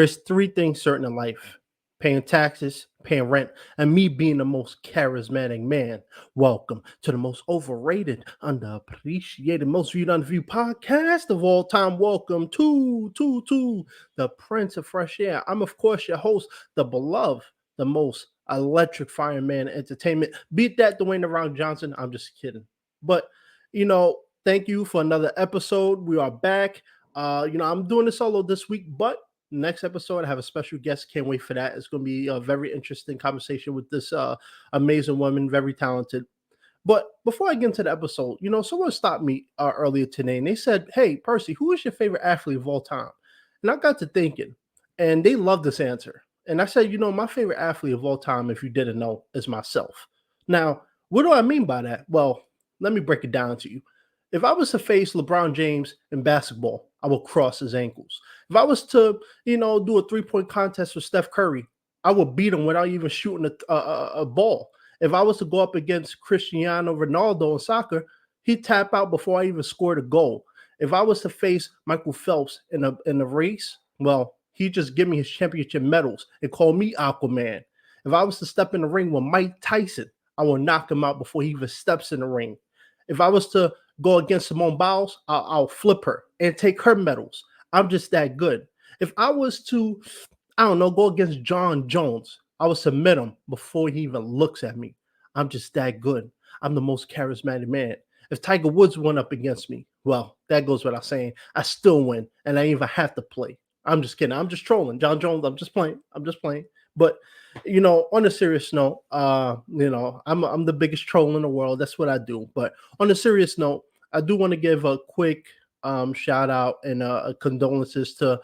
There's three things certain in life: paying taxes, paying rent, and me being the most charismatic man. Welcome to the most overrated, underappreciated, most viewed, unviewed podcast of all time. Welcome to the Prince of Fresh Air. I'm, of course, your host, the beloved, the most electrifying man in entertainment. Beat that, Dwayne "The Rock" Johnson. I'm just kidding. But, thank you for another episode. We are back. I'm doing this solo this week, but next episode I have a special guest. Can't wait for that. It's going to be a very interesting conversation with this amazing woman, very talented. But before I get into the episode, someone stopped me earlier today and they said, "Hey, Percy, who is your favorite athlete of all time?" And I got to thinking, and they love this answer. And I said, my favorite athlete of all time, if you didn't know, is myself. Now, what do I mean by that? Well, let me break it down to you. If I was to face LeBron James in basketball, I would cross his ankles. If I was to, do a 3-point contest with Steph Curry, I would beat him without even shooting a ball. If I was to go up against Cristiano Ronaldo in soccer, he'd tap out before I even scored a goal. If I was to face Michael Phelps in a race, well, he'd just give me his championship medals and call me Aquaman. If I was to step in the ring with Mike Tyson, I will knock him out before he even steps in the ring. If I was to go against Simone Biles, I'll flip her and take her medals. I'm just that good. If I was to, go against John Jones, I would submit him before he even looks at me. I'm just that good. I'm the most charismatic man. If Tiger Woods went up against me, well, that goes without saying. I still win, and I even have to play. I'm just kidding. I'm just trolling. John Jones, I'm just playing. But, on a serious note, I'm the biggest troll in the world. That's what I do. But on a serious note, I do want to give a quick shout out and condolences to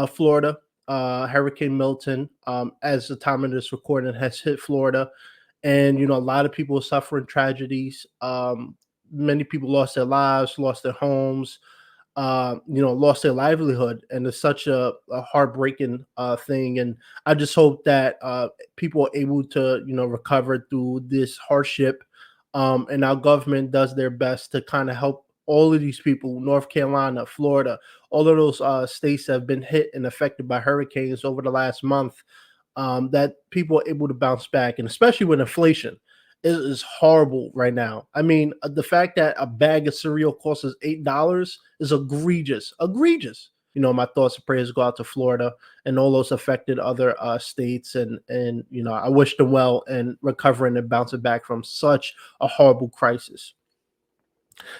Florida. Hurricane Milton, as the time of this recording, has hit Florida. And, a lot of people are suffering tragedies. Many people lost their lives, lost their homes, lost their livelihood. And it's such a heartbreaking thing. And I just hope that people are able to, recover through this hardship. And our government does their best to kind of help all of these people, North Carolina, Florida, all of those states that have been hit and affected by hurricanes over the last month, that people are able to bounce back. And especially with inflation, it is horrible right now. I mean, the fact that a bag of cereal costs us $8 is egregious. My thoughts and prayers go out to Florida and all those affected other states. And I wish them well in recovering and bouncing back from such a horrible crisis.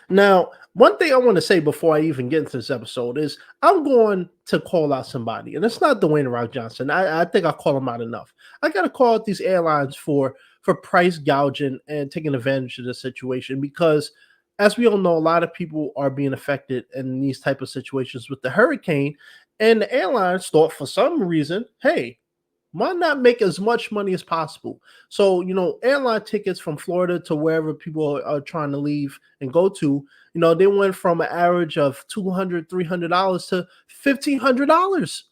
Now, one thing I want to say before I even get into this episode is I'm going to call out somebody, and it's not Dwayne "The Rock" Johnson. I think I call him out enough. I got to call out these airlines for price gouging and taking advantage of the situation because, as we all know, a lot of people are being affected in these type of situations with the hurricane, and the airlines thought for some reason, hey, why not make as much money as possible? So, airline tickets from Florida to wherever people are trying to leave and go to, they went from an average of $200, $300 to $1,500.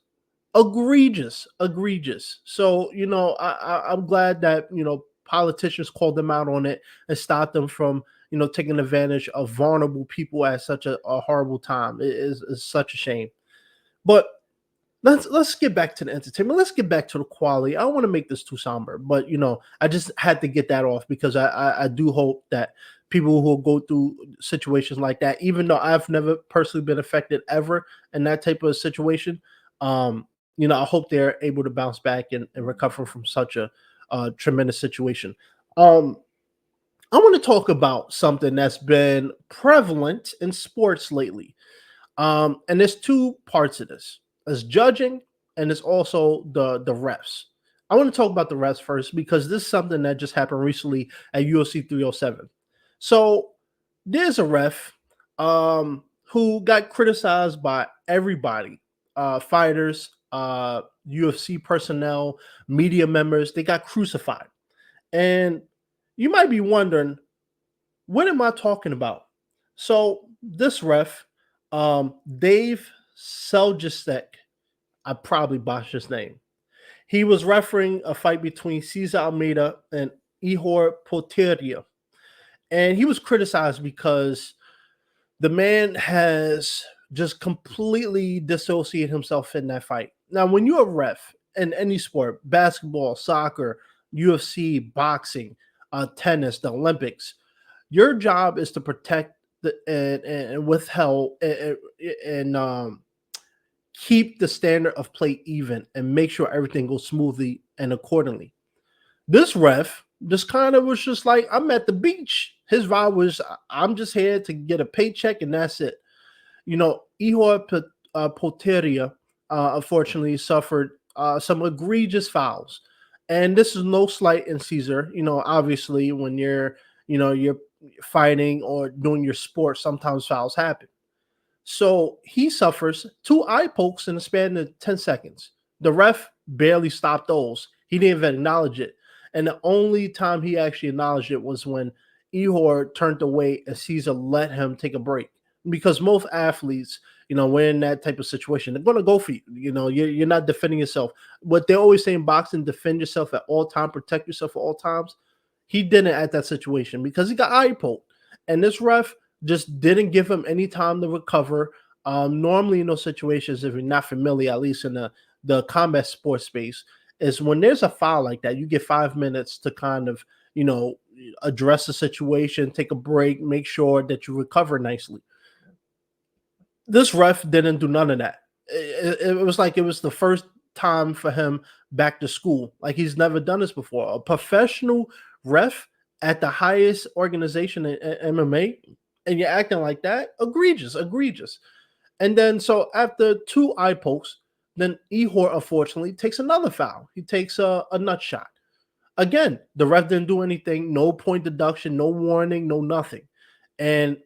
Egregious. So, I'm glad that, politicians called them out on it and stopped them from, taking advantage of vulnerable people at such a horrible time. It is such a shame. But let's get back to the entertainment. Let's get back to the quality. I don't want to make this too somber, but I just had to get that off because I do hope that people who go through situations like that, even though I've never personally been affected ever in that type of situation, I hope they're able to bounce back and recover from such a tremendous situation. I want to talk about something that's been prevalent in sports lately. And there's two parts of this. There's judging and there's also the refs. I want to talk about the refs first because this is something that just happened recently at UFC 307. So there's a ref who got criticized by everybody, fighters, UFC personnel, media members. They got crucified. And you might be wondering, what am I talking about? So this ref, Dave Seljestad, I probably botched his name. He was refereeing a fight between Cesar Almeida and Ihor Potieria. And he was criticized because the man has just completely dissociated himself in that fight. Now, when you're a ref in any sport, basketball, soccer, UFC, boxing, tennis, the Olympics, your job is to protect and withhold and keep the standard of play even and make sure everything goes smoothly and accordingly. This ref just kind of was just like, I'm at the beach. His vibe was, I'm just here to get a paycheck and that's it. Ihor Poteria unfortunately suffered some egregious fouls. And this is no slight in Caesar. Obviously, when you're fighting or doing your sport, sometimes fouls happen. So he suffers two eye pokes in the span of 10 seconds. The ref barely stopped those. He didn't even acknowledge it. And the only time he actually acknowledged it was when Ihor turned away and Caesar let him take a break. Because most athletes, when in that type of situation, they're going to go for you. You're not defending yourself. What they always say in boxing, defend yourself at all times, protect yourself at all times. He didn't at that situation because he got eye poked. And this ref just didn't give him any time to recover. Normally, in those situations, if you're not familiar, at least in the combat sports space, is when there's a foul like that, you get 5 minutes to kind of, address the situation, take a break, make sure that you recover nicely. This ref didn't do none of that. It was like it was the first time for him back to school. Like he's never done this before. A professional ref at the highest organization in MMA, and you're acting like that? Egregious, egregious. And then so after two eye pokes, then Ihor unfortunately takes another foul. He takes a nut shot. Again, the ref didn't do anything, no point deduction, no warning, no nothing. And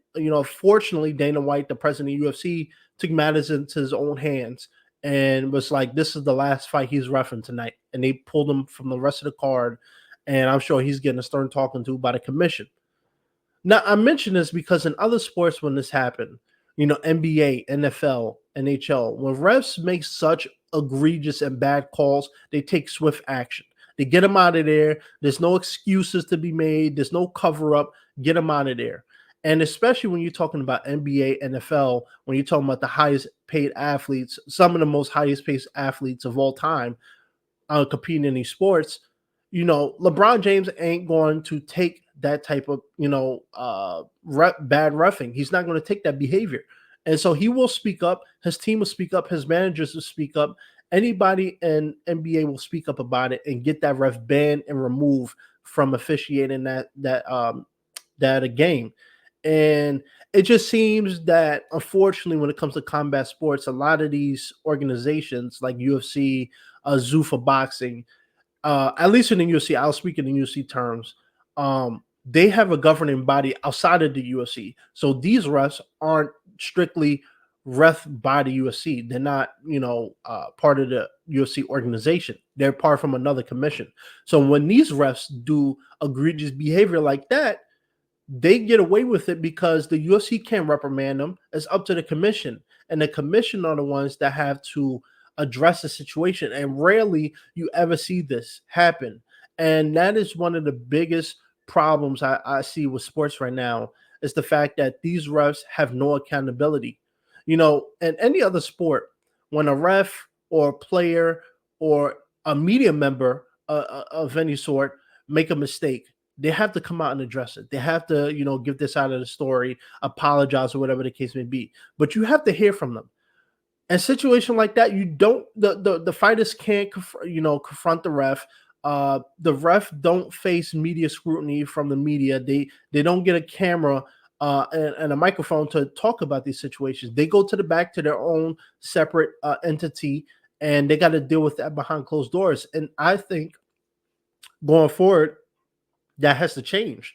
fortunately, Dana White, the president of UFC, took matters into his own hands and was like, "This is the last fight he's reffing tonight," and they pulled him from the rest of the card. And I'm sure he's getting a stern talking to by the commission. Now, I mention this because in other sports, when this happened, NBA, NFL, NHL, when refs make such egregious and bad calls, they take swift action. They get them out of there. There's no excuses to be made. There's no cover up. Get them out of there. And especially when you're talking about NBA, NFL, when you're talking about the highest paid athletes, some of the most highest paid athletes of all time, competing in these sports, LeBron James ain't going to take that type of, bad roughing. He's not going to take that behavior. And so he will speak up. His team will speak up. His managers will speak up. Anybody in NBA will speak up about it and get that ref banned and removed from officiating that a game. And it just seems that, unfortunately, when it comes to combat sports, a lot of these organizations like UFC, Zuffa Boxing, at least in the UFC, I'll speak in the UFC terms. They have a governing body outside of the UFC, so these refs aren't strictly ref by the UFC. They're not, part of the UFC organization. They're part from another commission. So when these refs do egregious behavior like that, they get away with it because the UFC can't reprimand them. It's up to the commission, and the commission are the ones that have to address the situation. And rarely you ever see this happen. And that is one of the biggest problems I see with sports right now, is the fact that these refs have no accountability. In any other sport, when a ref or a player or a media member of any sort make a mistake, they have to come out and address it. They have to, give this out of the story, apologize, or whatever the case may be. But you have to hear from them. In a situation like that, you don't the fighters can't confront the ref. The ref don't face media scrutiny from the media. They don't get a camera and a microphone to talk about these situations. They go to the back to their own separate entity, and they got to deal with that behind closed doors. And I think going forward, that has to change,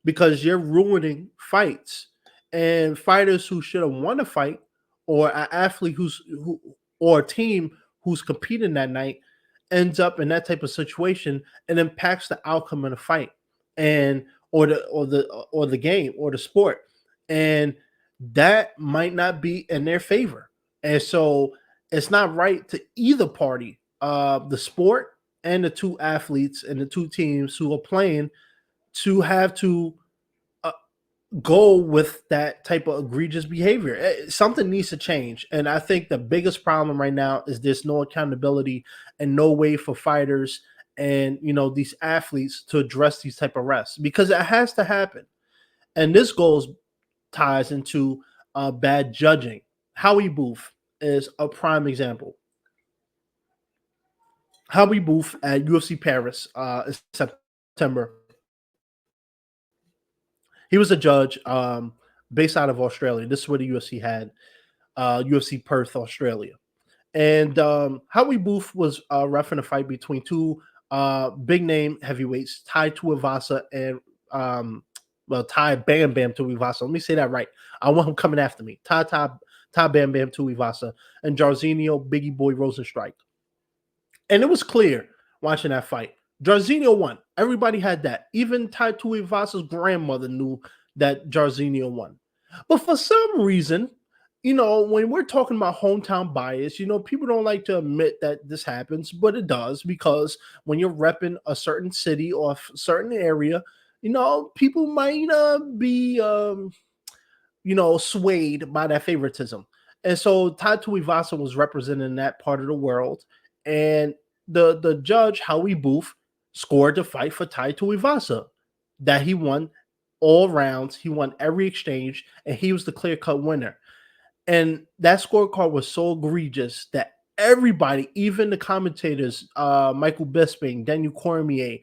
because you're ruining fights, and fighters who should have won a fight, or an athlete or a team who's competing that night, ends up in that type of situation and impacts the outcome of the fight, and or the game or the sport, and that might not be in their favor. And so it's not right to either party, the sport and the two athletes and the two teams who are playing, to have to go with that type of egregious behavior. Something needs to change. And I think the biggest problem right now is there's no accountability and no way for fighters and these athletes to address these type of arrests because it has to happen. And this goes ties into bad judging. Howie Booth is a prime example. Howie Booth at UFC Paris in September. He was a judge based out of Australia. This is where the UFC had UFC Perth, Australia. And Howie Booth was reffing a fight between two big name heavyweights, Tai Tuivasa and Tai Bam Bam Tuivasa. Let me say that right. I want him coming after me. Tai Bam Bam Tuivasa and Jairzinho Biggie Boy Rosenstrike. And it was clear watching that fight. Jairzinho won. Everybody had that. Even Tai Tuivasa's grandmother knew that Jairzinho won. But for some reason, when we're talking about hometown bias, people don't like to admit that this happens, but it does because when you're repping a certain city or a certain area, people might be swayed by that favoritism. And so Tai Tuivasa was representing that part of the world. And the judge, Howie Booth, scored the fight for Tai Tuivasa that he won all rounds. He won every exchange, and he was the clear-cut winner. And that scorecard was so egregious that everybody, even the commentators, Michael Bisping, Daniel Cormier,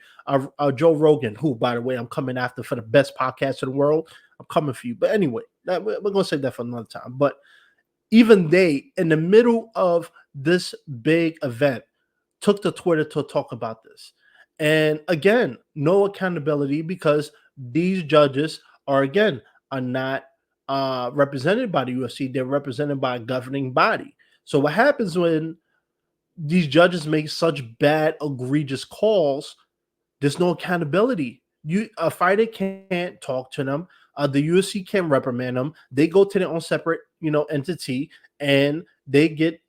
Joe Rogan, who, by the way, I'm coming after for the best podcast in the world. I'm coming for you. But anyway, we're going to save that for another time. But even they, in the middle of this big event, took to Twitter to talk about this. And again, no accountability because these judges are not represented by the UFC. They're represented by a governing body. So what happens when these judges make such bad, egregious calls? There's no accountability. A fighter can't talk to them. The UFC can't reprimand them. They go to their own separate, entity, and they get,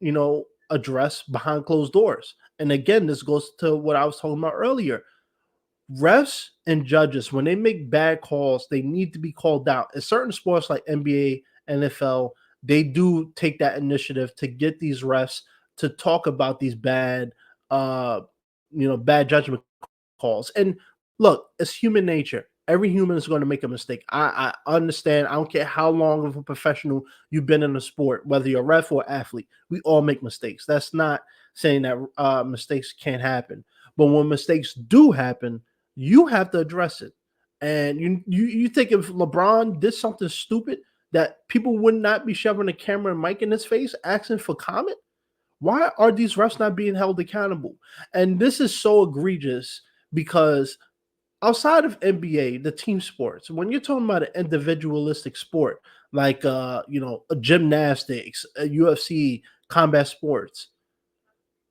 addressed behind closed doors. And again, this goes to what I was talking about earlier. Refs and judges, when they make bad calls, they need to be called out. In certain sports like NBA, NFL, they do take that initiative to get these refs to talk about these bad judgment calls. And look, it's human nature. Every human is going to make a mistake. I understand. I don't care how long of a professional you've been in a sport, whether you're a ref or athlete. We all make mistakes. That's not saying that mistakes can't happen. But when mistakes do happen, you have to address it. And you think if LeBron did something stupid that people would not be shoving a camera and mic in his face asking for comment? Why are these refs not being held accountable? And this is so egregious because outside of NBA, the team sports, when you're talking about an individualistic sport like gymnastics, UFC, combat sports,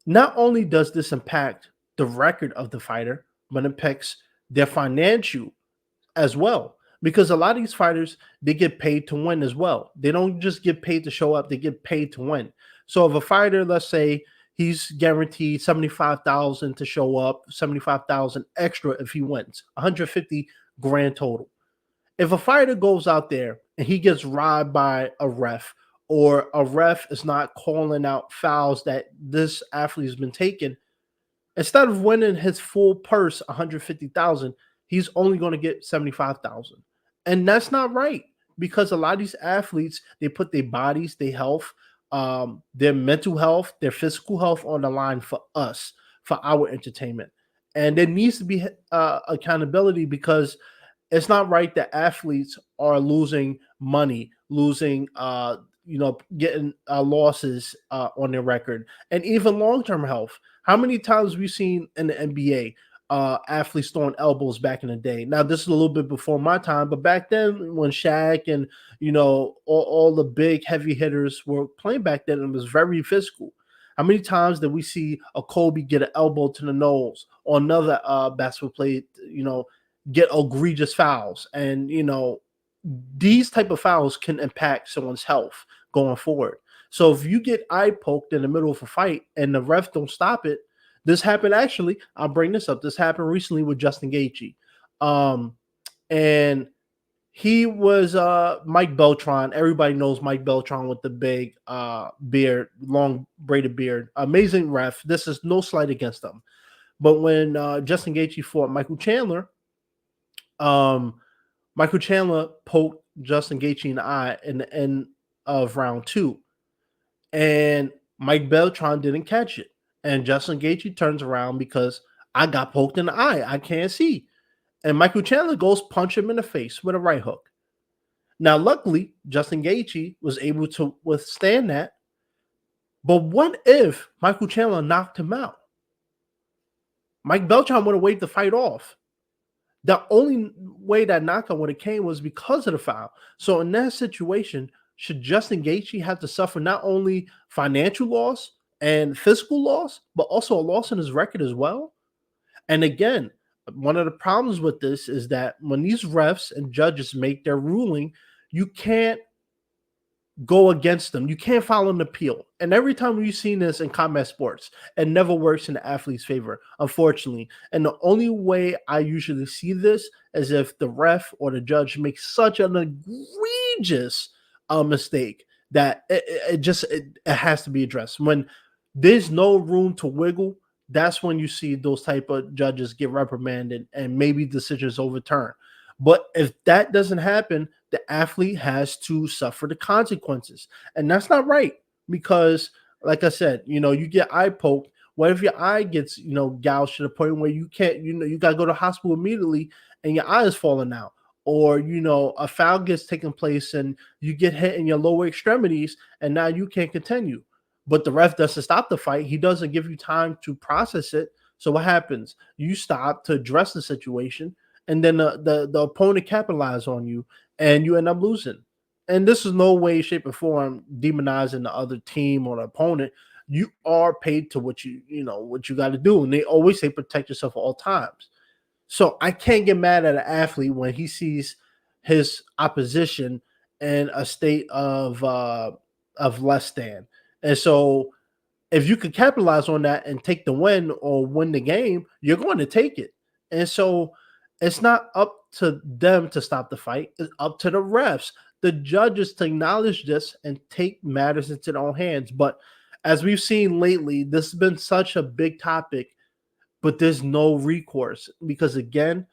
not only does this impact the record of the fighter, but impacts their financial as well. Because a lot of these fighters, they get paid to win as well. They don't just get paid to show up, they get paid to win. So if a fighter, let's say he's guaranteed 75,000 to show up, 75,000 extra if he wins, 150 grand total. If a fighter goes out there and he gets robbed by a ref, or a ref is not calling out fouls that this athlete has been taking, instead of winning his full purse, 150,000, he's only going to get 75,000. And that's not right because a lot of these athletes, they put their bodies, their health, their mental health, their physical health on the line for us, for our entertainment. And there needs to be accountability because it's not right that athletes are losing money, losing, getting losses on their record, and even long-term health. How many times we've seen in the NBA athletes throwing elbows back in the day? Now, this is a little bit before my time, but back then when Shaq and, all the big heavy hitters were playing back then, it was very physical. How many times did we see a Kobe get an elbow to the nose or another basketball player, get egregious fouls? And, these type of fouls can impact someone's health going forward. So if you get eye poked in the middle of a fight and the ref don't stop it, this happened actually. I'll bring this up. This happened recently with Justin Gaethje, and He was Mike Beltran. Everybody knows Mike Beltran with the big beard, long braided beard. Amazing ref. This is no slight against him. But when Justin Gaethje fought um, Michael Chandler poked Justin Gaethje in the eye in the end of round 2, and Mike Beltran didn't catch it. And Justin Gaethje turns around because I got poked in the eye. I can't see. And Michael Chandler goes punch him in the face with a right hook. Now, luckily, Justin Gaethje was able to withstand that. But what if Michael Chandler knocked him out? Mike Beltran would have waved the fight off. The only way that knockout would have came was because of the foul. So in that situation, should Justin Gaethje have to suffer not only financial loss and physical loss, but also a loss in his record as well? And again, one of the problems with this is that when these refs and judges make their ruling, you can't go against them. You can't file an appeal. And every time we've seen this in combat sports, it never works in the athlete's favor, unfortunately. And the only way I usually see this is if the ref or the judge makes such an egregious mistake that it has to be addressed. When there's no room to wiggle, that's when you see those type of judges get reprimanded and maybe decisions overturned. But if that doesn't happen, the athlete has to suffer the consequences. And that's not right because, like I said, you get eye poked. What if your eye gets, gouged to the point where you can't, you got to go to the hospital immediately and your eye is falling out? Or, a foul gets taken place and you get hit in your lower extremities and now you can't continue. But the ref doesn't stop the fight. He doesn't give you time to process it. So what happens? You stop to address the situation, and then the opponent capitalizes on you, and you end up losing. And this is no way, shape, or form demonizing the other team or the opponent. You are paid to what you got to do, and they always say protect yourself at all times. So I can't get mad at an athlete when he sees his opposition in a state of less than. And so if you could capitalize on that and take the win or win the game, you're going to take it. And so it's not up to them to stop the fight. It's up to the refs, the judges to acknowledge this and take matters into their own hands. But as we've seen lately, this has been such a big topic, but there's no recourse because, again,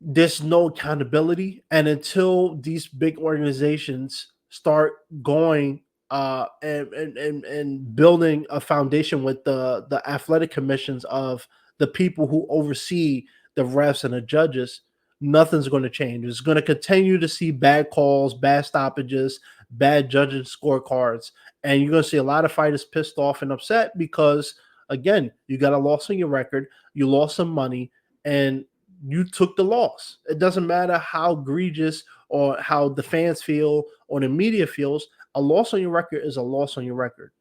there's no accountability. And until these big organizations start going and building a foundation with the athletic commissions of the people who oversee the refs and the judges, nothing's going to change. It's going to continue to see bad calls, bad stoppages, bad judging scorecards, and you're going to see a lot of fighters pissed off and upset because, again, you got a loss on your record, you lost some money, and you took the loss. It doesn't matter how egregious or how the fans feel or the media feels. A loss on your record is a loss on your record.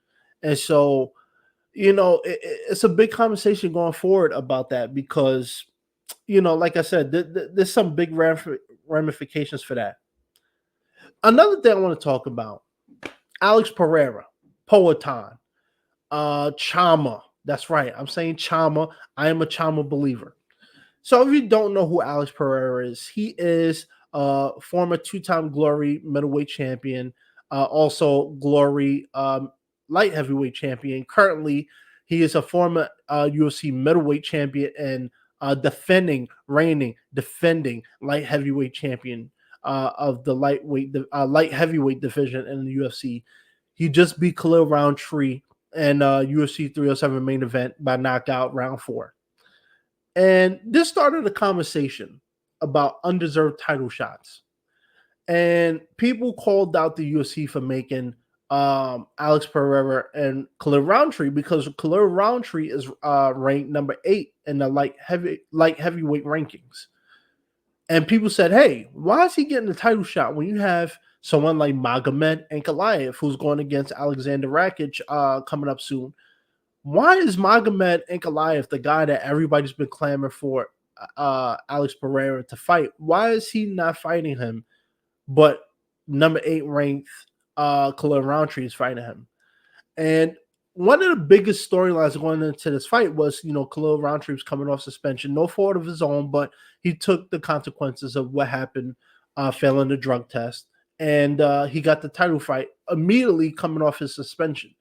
And so, it's a big conversation going forward about that because, like I said, there's some big ramifications for that. Another thing I want to talk about, Alex Pereira, Poatan, Chama. That's right. I'm saying Chama. I am a Chama believer. So if you don't know who Alex Pereira is, he is a former two-time Glory middleweight champion, also Glory light heavyweight champion. Currently, he is a former UFC middleweight champion and reigning, defending light heavyweight champion of the light heavyweight division in the UFC. He just beat Khalil Roundtree in UFC 307 main event by knockout round 4. And this started a conversation about undeserved title shots. And people called out the UFC for making Alex Pereira and Khalil Roundtree because Khalil Roundtree is ranked number 8 in the light heavyweight rankings. And people said, hey, why is he getting the title shot when you have someone like Magomed Ankalaev who's going against Alexander Rakic coming up soon? Why is Magomed Ankalaev the guy that everybody's been clamoring for Alex Pereira to fight? Why is he not fighting him? But number 8 ranked Khalil Roundtree is fighting him. And one of the biggest storylines going into this fight was, Khalil Roundtree was coming off suspension, no fault of his own, but he took the consequences of what happened failing the drug test, and he got the title fight immediately coming off his suspension.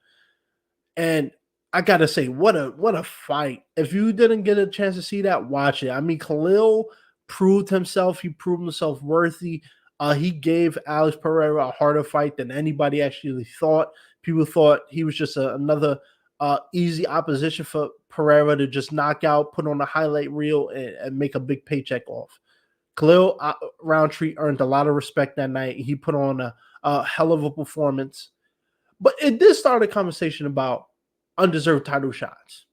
And I gotta say, what a fight! If you didn't get a chance to see that, watch it. I mean, Khalil proved himself. He proved himself worthy. He gave Alex Pereira a harder fight than anybody actually thought. People thought he was just another easy opposition for Pereira to just knock out, put on a highlight reel, and make a big paycheck off. Khalil Roundtree earned a lot of respect that night. He put on a hell of a performance. But it did start a conversation about undeserved title shots.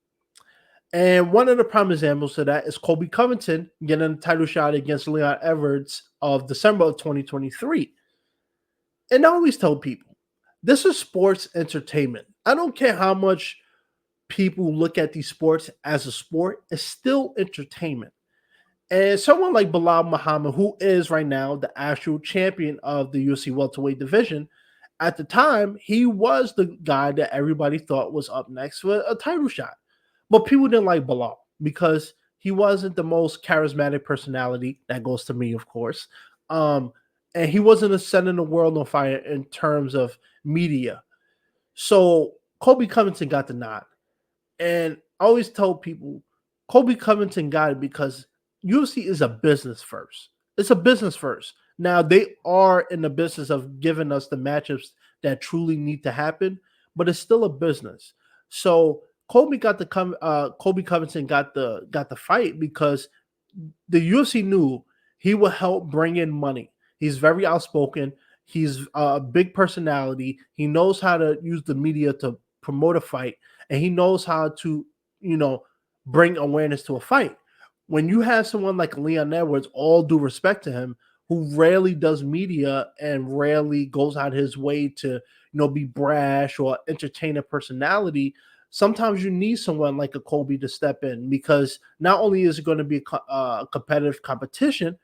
And one of the prime examples of that is Colby Covington getting a title shot against Leon Edwards of December of 2023. And I always tell people, this is sports entertainment. I don't care how much people look at these sports as a sport, it's still entertainment. And someone like Bilal Muhammad, who is right now the actual champion of the UFC welterweight division, at the time, he was the guy that everybody thought was up next for a title shot. But people didn't like Bilal because he wasn't the most charismatic personality. That goes to me, of course. And he wasn't a setting the world on fire in terms of media. So Colby Covington got the nod. And I always tell people, Colby Covington got it because UFC is a business first. It's a business first. Now, they are in the business of giving us the matchups that truly need to happen, but it's still a business. So Colby Covington got the fight because the UFC knew he would help bring in money. He's very outspoken. He's a big personality. He knows how to use the media to promote a fight, and he knows how to, bring awareness to a fight. When you have someone like Leon Edwards, all due respect to him, who rarely does media and rarely goes out his way to, be brash or entertain a personality, sometimes you need someone like a Colby to step in because not only is it going to be a competitive competition,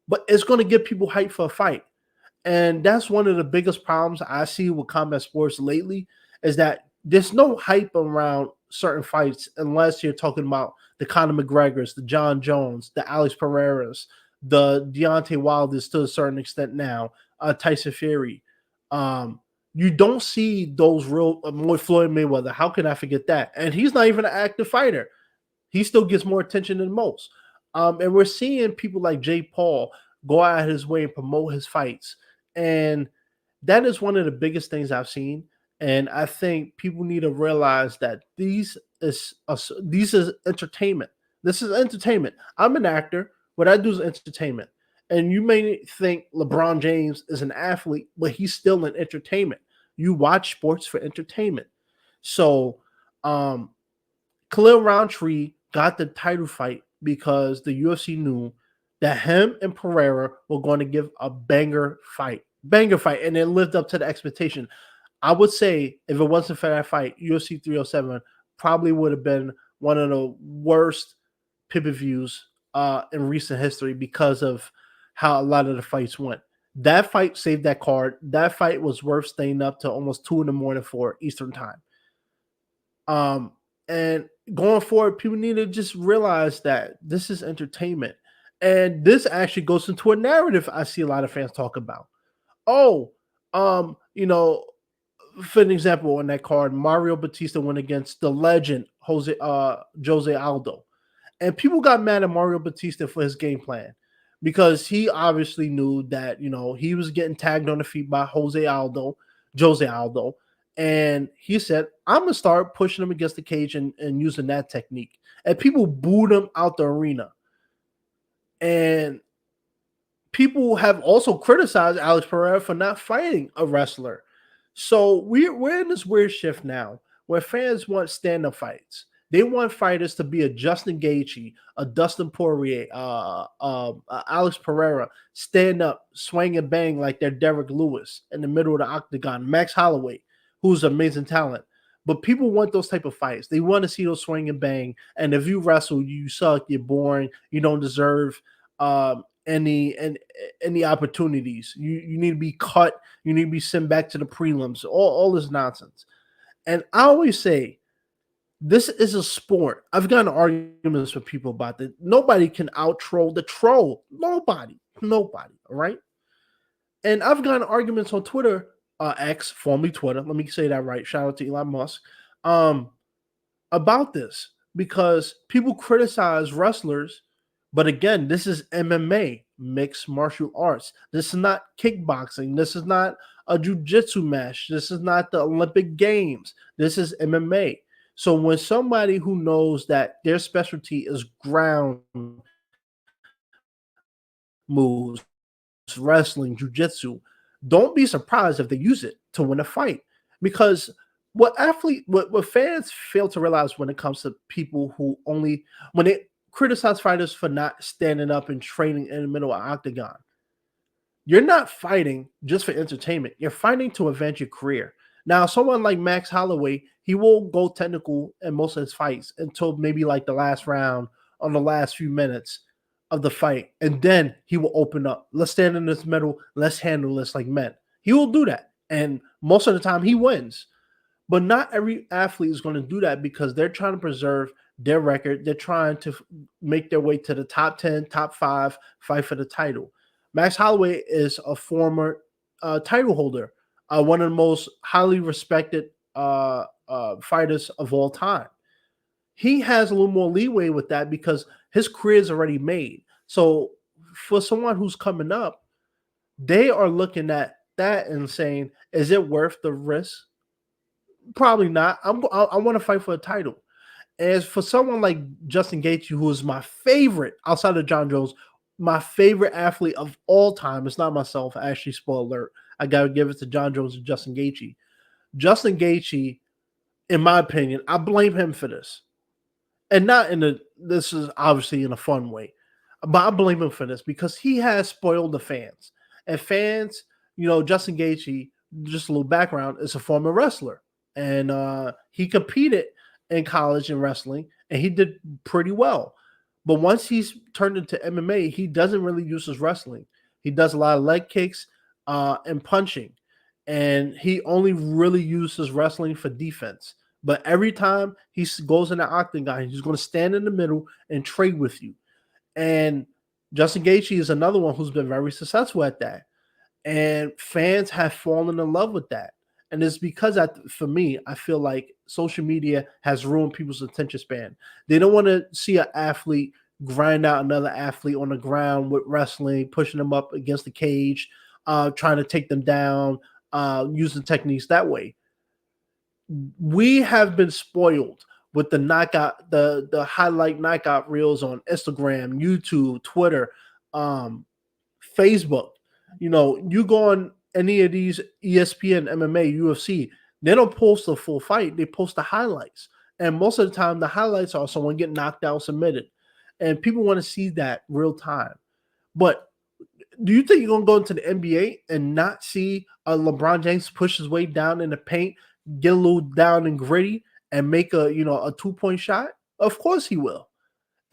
but it's going to get people hyped for a fight. And that's one of the biggest problems I see with combat sports lately is that there's no hype around certain fights unless you're talking about the Conor McGregors, the John Jones, the Alex Pereiras, the Deontay Wilders to a certain extent now, Tyson Fury. You don't see those real Floyd Mayweather. How can I forget that? And he's not even an active fighter. He still gets more attention than most. And we're seeing people like Jake Paul go out his way and promote his fights. And that is one of the biggest things I've seen. And I think people need to realize that these is entertainment. This is entertainment. I'm an actor. What I do is entertainment. And you may think LeBron James is an athlete, but he's still an entertainment. You watch sports for entertainment. So Khalil Roundtree got the title fight because the UFC knew that him and Pereira were going to give a banger fight, and it lived up to the expectation. I would say if it wasn't for that fight, UFC 307 probably would have been one of the worst pay-per-views in recent history because of how a lot of the fights went. That fight saved that card. That fight was worth staying up to almost 2 a.m. for Eastern time. And going forward, people need to just realize that this is entertainment. And this actually goes into a narrative I see a lot of fans talk about. Oh, for an example, on that card, Mario Batista went against the legend Jose Aldo. And people got mad at Mario Batista for his game plan because he obviously knew that, he was getting tagged on the feet by Jose Aldo. And he said, I'm going to start pushing him against the cage and using that technique. And people booed him out the arena. And people have also criticized Alex Pereira for not fighting a wrestler. So we're in this weird shift now where fans want stand-up fights. They want fighters to be a Justin Gaethje, a Dustin Poirier, Alex Pereira, stand up, swing and bang like they're Derek Lewis in the middle of the octagon, Max Holloway, who's amazing talent. But people want those type of fights. They want to see those swing and bang. And if you wrestle, you suck, you're boring, you don't deserve any opportunities. You need to be cut. You need to be sent back to the prelims. All this nonsense. And I always say, this is a sport. I've gotten arguments with people about that. Nobody can out-troll the troll. Nobody. All right? And I've gotten arguments on Twitter, X, formerly Twitter. Let me say that right. Shout out to Elon Musk. Um, about this because people criticize wrestlers, but again, this is MMA, mixed martial arts. This is not kickboxing. This is not a jujitsu match. This is not the Olympic Games. This is MMA. So when somebody who knows that their specialty is ground moves, wrestling, jujitsu, don't be surprised if they use it to win a fight. Because what fans fail to realize when it comes to people who only when they criticize fighters for not standing up and training in the middle of octagon, you're not fighting just for entertainment. You're fighting to advance your career. Now, someone like Max Holloway, he will go technical in most of his fights until maybe like the last round on the last few minutes of the fight. And then he will open up. Let's stand in this middle. Let's handle this like men. He will do that. And most of the time he wins. But not every athlete is going to do that because they're trying to preserve their record. They're trying to make their way to the top 10, top five, fight for the title. Max Holloway is a former title holder, one of the most highly respected fighters of all time. He has a little more leeway with that because his career is already made. So for someone who's coming up, they are looking at that and saying, is it worth the risk? Probably not. I want to fight for a title. As for someone like Justin Gaethje, who is my favorite outside of John Jones, my favorite athlete of all time. It's not myself. Actually, spoiler alert. I gotta give it to John Jones and Justin Gaethje. Justin Gaethje, in my opinion, I blame him for this, and not in a. This is obviously in a fun way, but I blame him for this because he has spoiled the fans. And fans, Justin Gaethje, just a little background, is a former wrestler, and he competed in college in wrestling, and he did pretty well. But once he's turned into MMA, he doesn't really use his wrestling. He does a lot of leg kicks and punching, and he only really uses wrestling for defense. But every time he goes in the octagon, he's going to stand in the middle and trade with you. And Justin Gaethje is another one who's been very successful at that. And fans have fallen in love with that. And it's because for me, I feel like social media has ruined people's attention span. They don't want to see an athlete grind out another athlete on the ground with wrestling, pushing them up against the cage, trying to take them down, using techniques that way. We have been spoiled with the knockout, the highlight knockout reels on Instagram, YouTube, Twitter, Facebook. You go on any of these ESPN, MMA, UFC, they don't post the full fight. They post the highlights. And most of the time, the highlights are someone getting knocked out, submitted. And people want to see that real time. But do you think you're going to go into the NBA and not see LeBron James push his way down in the paint, get a little down and gritty, and make a 2-point shot? Of course he will.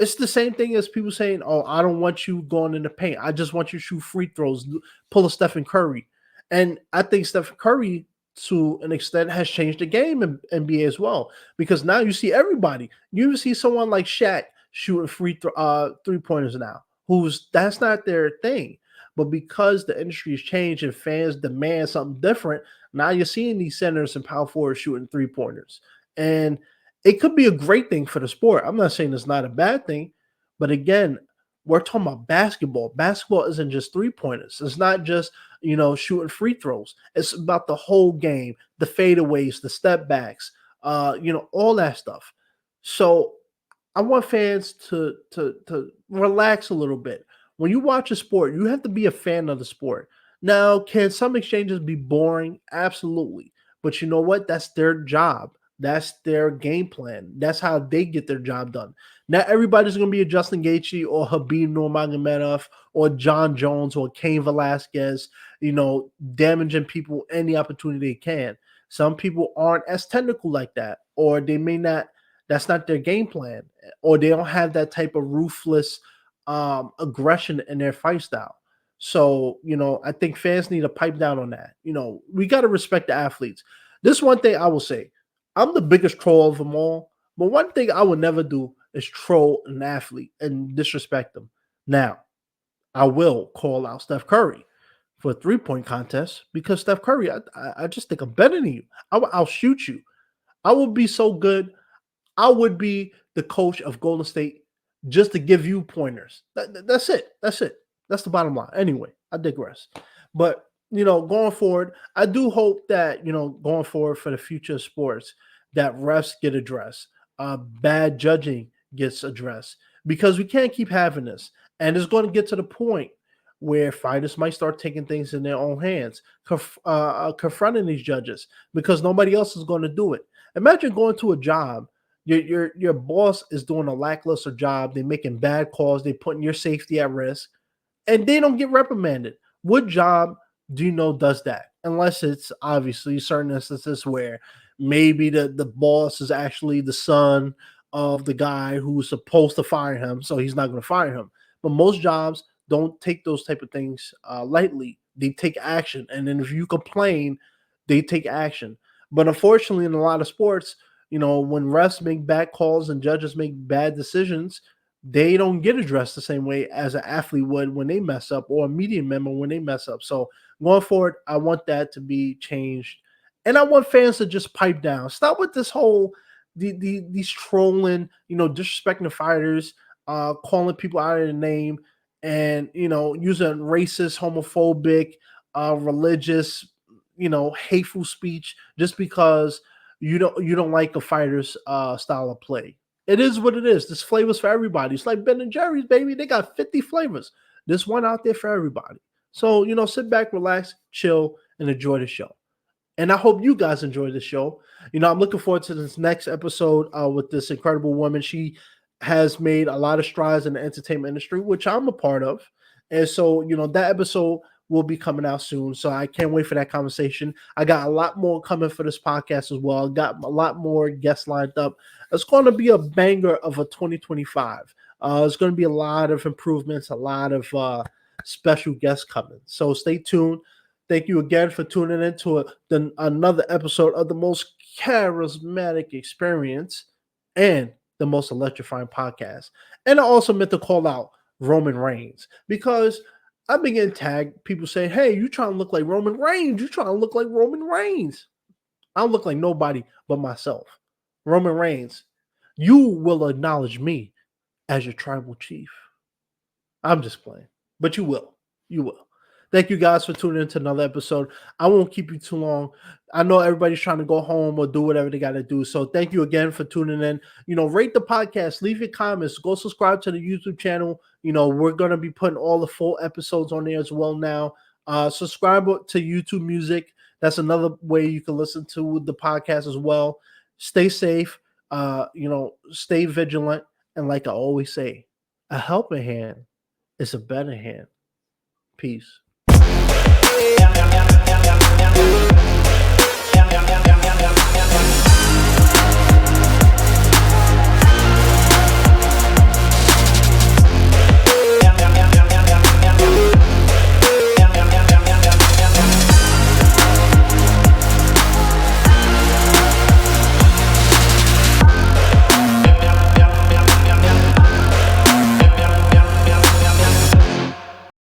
It's the same thing as people saying, "Oh, I don't want you going in the paint. I just want you to shoot free throws, pull a Stephen Curry." And I think Stephen Curry, to an extent, has changed the game in NBA as well because now you see everybody. You see someone like Shaq shooting three pointers now, that's not their thing. But because the industry has changed and fans demand something different, now you're seeing these centers and power forwards shooting 3-pointers. And it could be a great thing for the sport. I'm not saying it's not a bad thing, but again, we're talking about basketball. Basketball isn't just 3-pointers. It's not just, shooting free throws. It's about the whole game, the fadeaways, the step backs, all that stuff. So I want fans to relax a little bit. When you watch a sport, you have to be a fan of the sport. Now, can some exchanges be boring? Absolutely. But you know what? That's their job. That's their game plan. That's how they get their job done. Not everybody's going to be a Justin Gaethje or Habib Nurmagomedov or John Jones or Cain Velasquez, damaging people any opportunity they can. Some people aren't as technical like that, or they may not. That's not their game plan, or they don't have that type of ruthless aggression in their fight style. So, I think fans need to pipe down on that. We got to respect the athletes. This one thing I will say, I'm the biggest troll of them all, but one thing I would never do is troll an athlete and disrespect them. Now, I will call out Steph Curry for a 3-point contest because Steph Curry, I just think I'm better than you. I'll shoot you. I will be so good. I would be the coach of Golden State just to give you pointers. That's it. That's it. That's the bottom line. Anyway, I digress. But going forward, I do hope that going forward for the future of sports, that refs get addressed, bad judging gets addressed, because we can't keep having this, and it's going to get to the point where fighters might start taking things in their own hands, confronting these judges because nobody else is going to do it. Imagine going to a job. Your boss is doing a lackluster job. They're making bad calls. They're putting your safety at risk, and they don't get reprimanded. What job do you know does that? Unless it's obviously certain instances where maybe the boss is actually the son of the guy who's supposed to fire him, so he's not going to fire him. But most jobs don't take those type of things lightly. They take action, and then if you complain, they take action. But unfortunately, in a lot of sports, when refs make bad calls and judges make bad decisions, they don't get addressed the same way as an athlete would when they mess up, or a media member when they mess up. So going forward, I want that to be changed, and I want fans to just pipe down. Stop with this whole these trolling, disrespecting the fighters, calling people out of their name, and using racist, homophobic, religious, hateful speech just because you don't like a fighter's style of play. It is what it is. This flavors for everybody. It's like Ben and Jerry's, baby. They got 50 flavors. There's one out there for everybody. So, sit back, relax, chill, and enjoy the show. And I hope you guys enjoy the show. I'm looking forward to this next episode with this incredible woman. She has made a lot of strides in the entertainment industry, which I'm a part of. And so, that episode will be coming out soon. So I can't wait for that conversation. I got a lot more coming for this podcast as well. I got a lot more guests lined up. It's going to be a banger of a 2025. It's going to be a lot of improvements, a lot of special guests coming. So stay tuned. Thank you again for tuning in to another episode of the most charismatic experience and the most electrifying podcast. And I also meant to call out Roman Reigns, because I've been getting tagged. People say, hey, you trying to look like Roman Reigns. You trying to look like Roman Reigns. I don't look like nobody but myself. Roman Reigns, you will acknowledge me as your tribal chief. I'm just playing, but you will. You will. Thank you guys for tuning into another episode. I won't keep you too long. I know everybody's trying to go home or do whatever they got to do. So thank you again for tuning in. Rate the podcast, leave your comments, go subscribe to the YouTube channel. We're going to be putting all the full episodes on there as well now. Subscribe to YouTube Music. That's another way you can listen to the podcast as well. Stay safe, stay vigilant. And like I always say, a helping hand is a better hand. Peace.